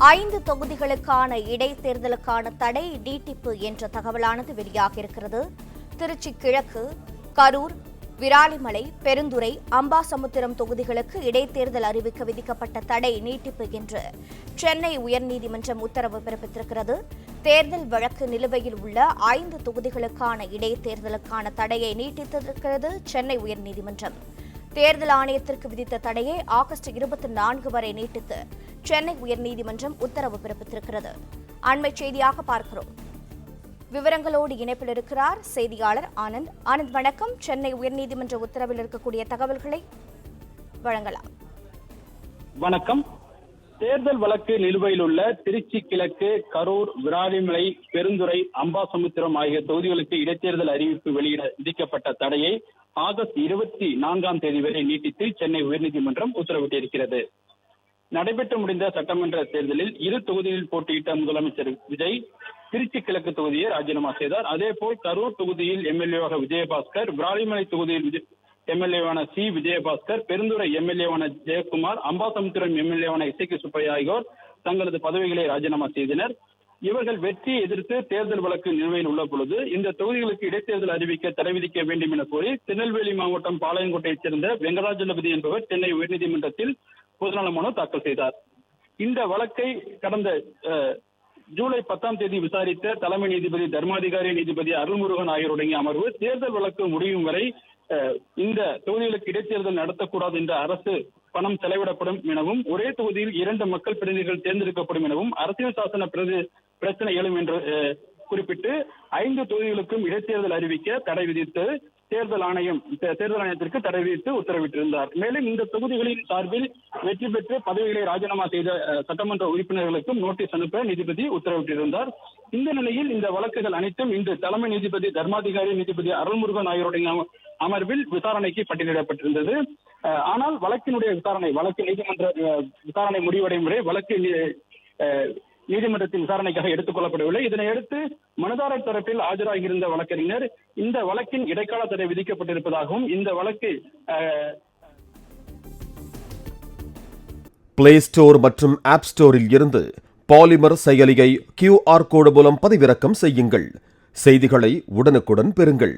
5 தொகுதிகளுக்கான இடைத்தேர்தலுக்கான தடை நீட்டிப்பு என்ற தகவலானது வெளியாகியிருக்கிறது. திருச்சி கிழக்கு, கரூர், விராலிமலை, பெருந்துறை, அம்பாசமுத்திரம் தொகுதிகளுக்கு இடைத்தேர்தல் அறிவிக்க விதிக்கப்பட்ட தடை நீட்டிப்பு என்று சென்னை உயர்நீதிமன்றம் உத்தரவு பிறப்பித்திருக்கிறது. தேர்தல் வழக்கு நிலுவையில் உள்ள 5 தொகுதிகளுக்கான இடைத்தேர்தலுக்கான தடையை நீட்டித்திருக்கிறது சென்னை உயர்நீதிமன்றம். தேர்தல் ஆணையத்திற்கு விதித்த தடையை ஆகஸ்ட் 24 வரை நீட்டித்து சென்னை உயர்நீதிமன்றம் உத்தரவு பிறப்பித்திருக்கிறது. அண்மை செய்தியாக பார்க்கிறோம். விவரங்களோடு இணைப்பில் இருக்கிறார் செய்தியாளர் ஆனந்த். ஆனந்த், வணக்கம். சென்னை உயர்நீதிமன்ற உத்தரவில் இருக்கக்கூடிய தகவல்களை வழங்கலாம். வணக்கம். தேர்தல் வழக்கு நிலுவையில் உள்ள திருச்சி கிழக்கு, கரூர், விராலிமலை, பெருந்துறை, அம்பாசமுத்திரம் ஆகிய தொகுதிகளுக்கு இடைத்தேர்தல் அறிவிப்பு வெளியிட விதிக்கப்பட்ட தடையை ஆகஸ்ட் 24ஆம் தேதி வரை நீட்டித்து சென்னை உயர்நீதிமன்றம் உத்தரவிட்டிருக்கிறது. நடைபெற்று முடிந்த சட்டமன்ற தேர்தலில் 2 தொகுதிகளில் போட்டியிட்ட முதலமைச்சர் விஜய் திருச்சி கிழக்கு தொகுதியை ராஜினாமா செய்தார். அதேபோல் கரூர் தொகுதியில் எம்எல்ஏவாக விஜயபாஸ்கர், விராலிமலை தொகுதியில் எம்எல்ஏவான சி விஜயபாஸ்கர், பெருந்துறை எம்எல்ஏவான ஜெயக்குமார், அம்பாசமுத்திரம் எம்எல்ஏவான இசைக்கு சுப்பையா ஆகியோர் தங்களது பதவிகளை ராஜினாமா செய்தனர். இவர்கள் வெற்றியை எதிர்த்து தேர்தல் வழக்கு நிலுவையில் உள்ள பொழுது இந்த தொகுதிகளுக்கு இடைத்தேர்தல் அறிவிக்க தடை விதிக்க வேண்டும் என கோரி திருநெல்வேலி மாவட்டம் பாளையங்கோட்டையைச் சேர்ந்த வெங்கடாஜலபதி என்பவர் சென்னை உயர்நீதிமன்றத்தில் பொதுநல மனு தாக்கல் செய்தார். இந்த வழக்கை கடந்த ஜூலை 10ஆம் தேதி விசாரித்த தலைமை நீதிபதி தர்மாதிகாரி நீதிபதி அருள்முருகன் ஆகியோருடைய அமர்வு தேர்தல் வழக்கு முடியும் வரை இந்த தொகுதிகளுக்கு இடைத்தேர்தல் நடத்தக்கூடாது என்ற அரசு பணம் செலவிடப்படும் எனவும் ஒரே தொகுதியில் 2 மக்கள் பிரதிநிதிகள் தேர்ந்தெடுக்கப்படும் எனவும் அரசியல் சாசன பிரச்சனை எழும் என்று குறிப்பிட்டு 5 தொகுதிகளுக்கும் இடைத்தேர்தல் அறிவிக்க தடை விதித்து தேர்தல் ஆணையத்திற்கு தடை விதித்து உத்தரவிட்டிருந்தார். மேலும் இந்த தொகுதிகளின் சார்பில் வெற்றி பெற்று பதவிகளை ராஜினாமா செய்த சட்டமன்ற உறுப்பினர்களுக்கும் நோட்டீஸ் அனுப்ப நீதிபதி உத்தரவிட்டிருந்தார். இந்த நிலையில் இந்த வழக்குகள் அனைத்தும் இன்று தலைமை நீதிபதி தர்மாதிகாரி நீதிபதி அருள்முருகன் ஆகியோருடைய அமர்வில் விசாரணைக்கு பட்டியலிடப்பட்டிருந்தது. ஆனால் வழக்கு நீதிமன்ற விசாரணை முடிவடையும் வரை வழக்கு நீதிமன்றத்தின் விசாரணைக்காக எடுத்துக் கொள்ளப்படவில்லை. இதனையடுத்து மனுதாரர் தரப்பில் ஆஜராகியிருந்த வழக்கறிஞர் இந்த வழக்கின் இடைக்கால தடை விதிக்கப்பட்டிருப்பதாகவும் இந்த வழக்கு பிளே ஸ்டோர் மற்றும் ஆப் ஸ்டோரில் இருந்து பாலிமர் செயலியை QR கோடு மூலம் பதிவிறக்கம் செய்யுங்கள். செய்திகளை உடனுக்குடன் பெறுங்கள்.